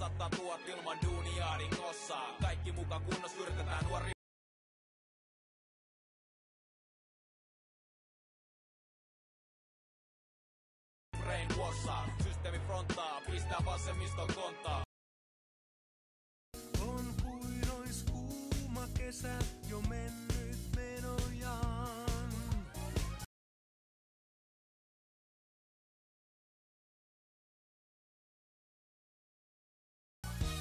100 000 ilman duunia dingossa. Kaikki mukaan kunnossa yritetään nuori. Brainwassa, systeemi fronttaa, pistää vasemmiston kontaa. On kuin ois kuuma kesä jo mennyt menojaan.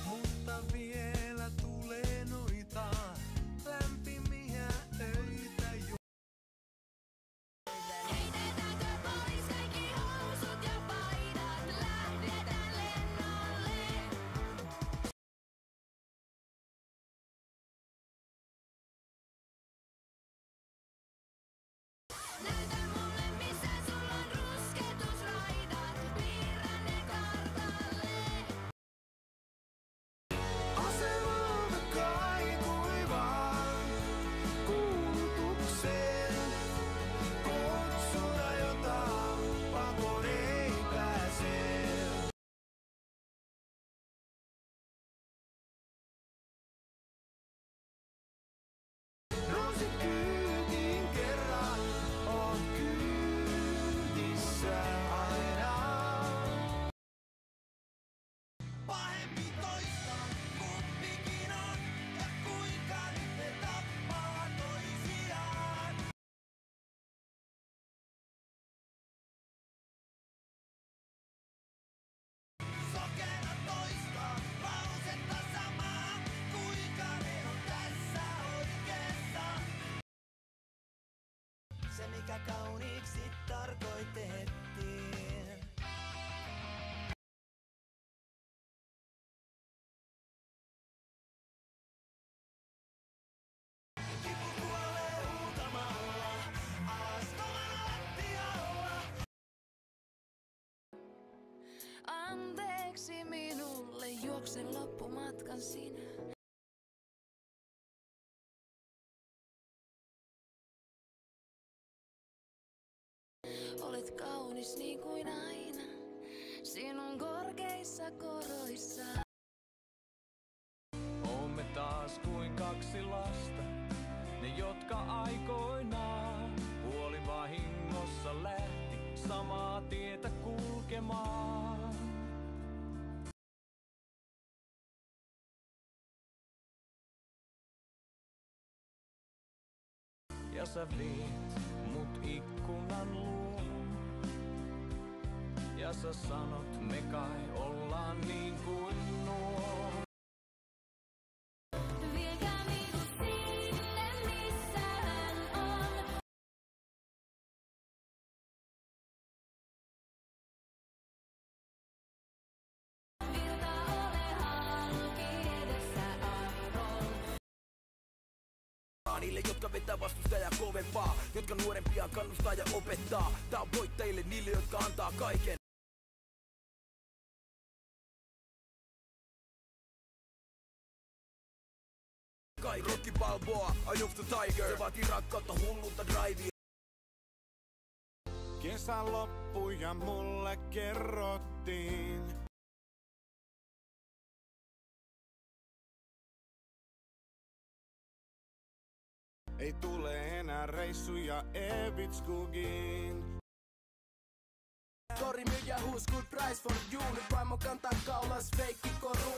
Mutta vielä tulee noita lämpimiä öitä jo. Heitetäänkö pois kaikki housut ja paidat, lähdetään lennolle. Näytä mulle missä sulla on rusketusraidat, piirrän ne kartalle. Asemalta kaikui vaan kuulutuksen kutsuna, jota pakoon ei pääse. Nousin kyytiin kerran, oot kyytissä aina. Pahempi toista, kumpikin on, ja kuinka nyt ne tappaa toisiaan. Sokeena toista, lausetta samaa, kuinka ne on tässä oikeassa. Se mikä kauniiksi tarkoitettiin. Kipu kuolee huutamalla, astomalla lattialla. Anteeksi minulle, juoksen loppumatkan sinä. Olet kaunis niin kuin aina, sinun korkeissa koroissa. Oomme taas kuin kaksi lasta, ne jotka aikoinaan puolivahingossa lähti samaa tietä kulkemaan. Ja sä viit mut ikkunan luo. Ja sä sanot, me kai ollaan niin kuin nuo. Viekää minut sinne, missä hän on. Virta ole halki edessä airon. Niille, jotka vetää vastustajaa kovempaa, jotka nuorempia kannustaa ja opettaa. Tää on voittajille, niille, jotka antaa kaiken. Rocky Balboa, Eye of the Tiger. Se vaatii rakkautta, hullunta drivea. Kesä loppui ja mulle kerrottiin. Ei tule enää reissuja Evitskugiin. Tori myyjä who's good price for you. Nyt vaimo kantaa kaulas feikki koru.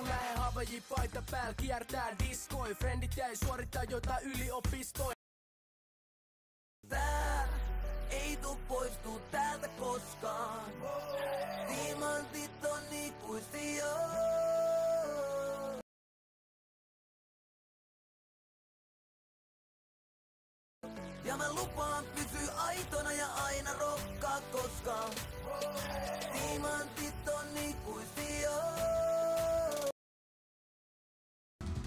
Lähe Havaji paita päällä kiertää diskoi. Friendit jäi suorittaa jotain yliopistoja. Tää ei tuu poistuu täältä koskaan. Timantit on ikuisia. Ja mä lupaan pysyä aitona ja aina rokkaa koskaan. Timantit on ikuisia.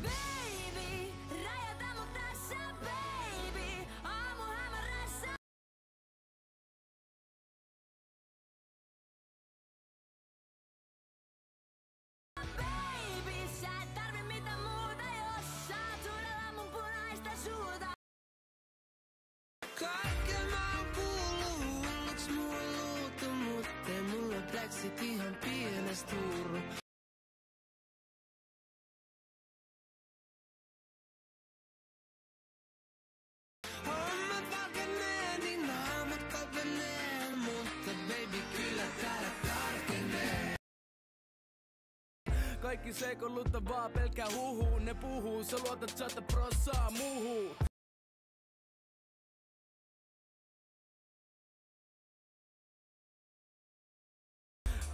Baby, räjätä mut tässä, baby. Aamuhämärässä. Baby, sä et tarvi mitään muuta, jos saat suudella mun punaista suuta. Kaiken mä oon sit ihan pienest hurru. Hommat valkenee, niin naamat kalpenee, mutta baby kyllä täällä tarkenee. Kaikki seikoilutta vaan pelkää huhuu, ne puhuu, sä luotat 100% muuhun.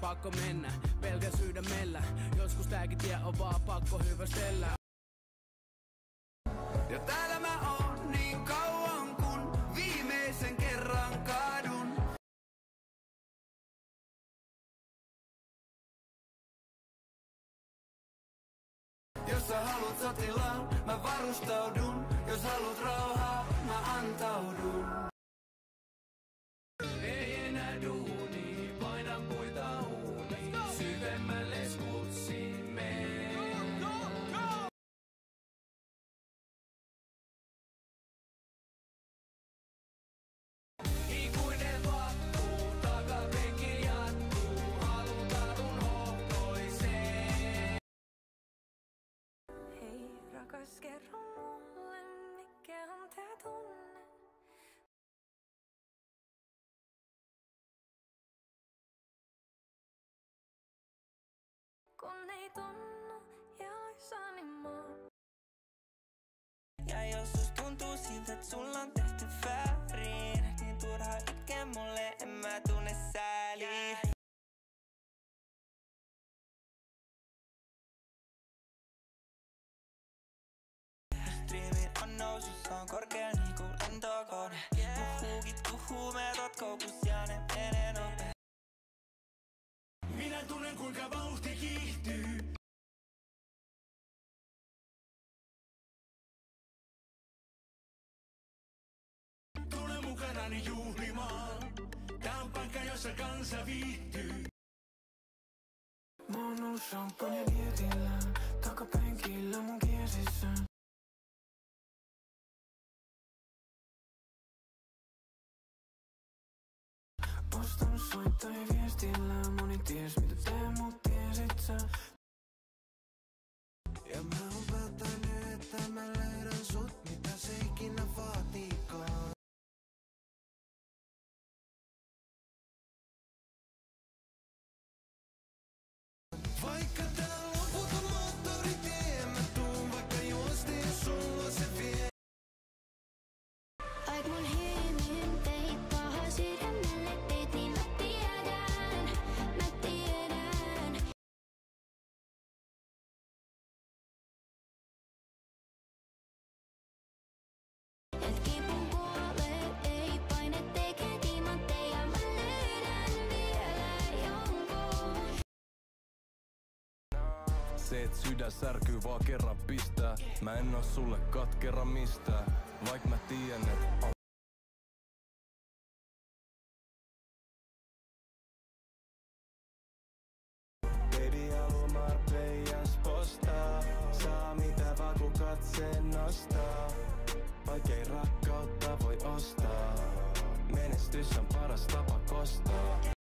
Pakko mennä, pelkä sydämellä. Joskus tääkin tie on vaan pakko hyvästellä. Ja täällä mä oon niin kauan kun viimeisen kerran kaadun. Jos sä haluat sotilaan, mä varustaudun. Jos haluat rauhaa, mä antaudun. Ei enää duuni, painan puita uuniin. Syvemmälle skutsiin meen. Ikuinen vappu, takapenki jatkuu. Halutaan hohtoiseen. Hei rakas, kerro mulle, mikä on tää tunne. Kun ei tunnu jaloissani maan. Ja jos sus tuntuu siltä, et sulla on tehty väärin, niin turha itkeä mulle, en mä tunne sääliä. Striimin on nousussa, on korkea niinku lentokone. Mun huukit tuhuu, me koukkus ja ne menee nopee. Minä tunnen kuinka vauhti kiihtyy. Tule mukanani juhlimaan. Tää on paikka, jossa kansa viihtyy. Mä oon ollut champagne dietillä, takapenkillä mun kiesissä. Ostanut soittajia viestillä, moni ties mitä teen, mut tiesit sä. Ja mä oon päättänyt, että mä löydän sut, mitä se ikinä vaatiikaan. Vaikka tää on loputon moottoritie, mä tuun vaikka juosta, jos sulla se vie. Aik mun hiemin teit paha sydämelle teit, niin mä tiedän. Et kipun kuolee, ei paine tekee timantteja, mä löydän vielä jonkun. Se, et sydän särkyy vaan kerran pistää. Mä en oo sulle katkera mistään. Vaik mä tiedän, et baby haluaa Marbellas postaa. Saa mitä vaan kun katseen nostaa. Vaikei rakkautta voi ostaa. Menestys on paras tapa kostaa.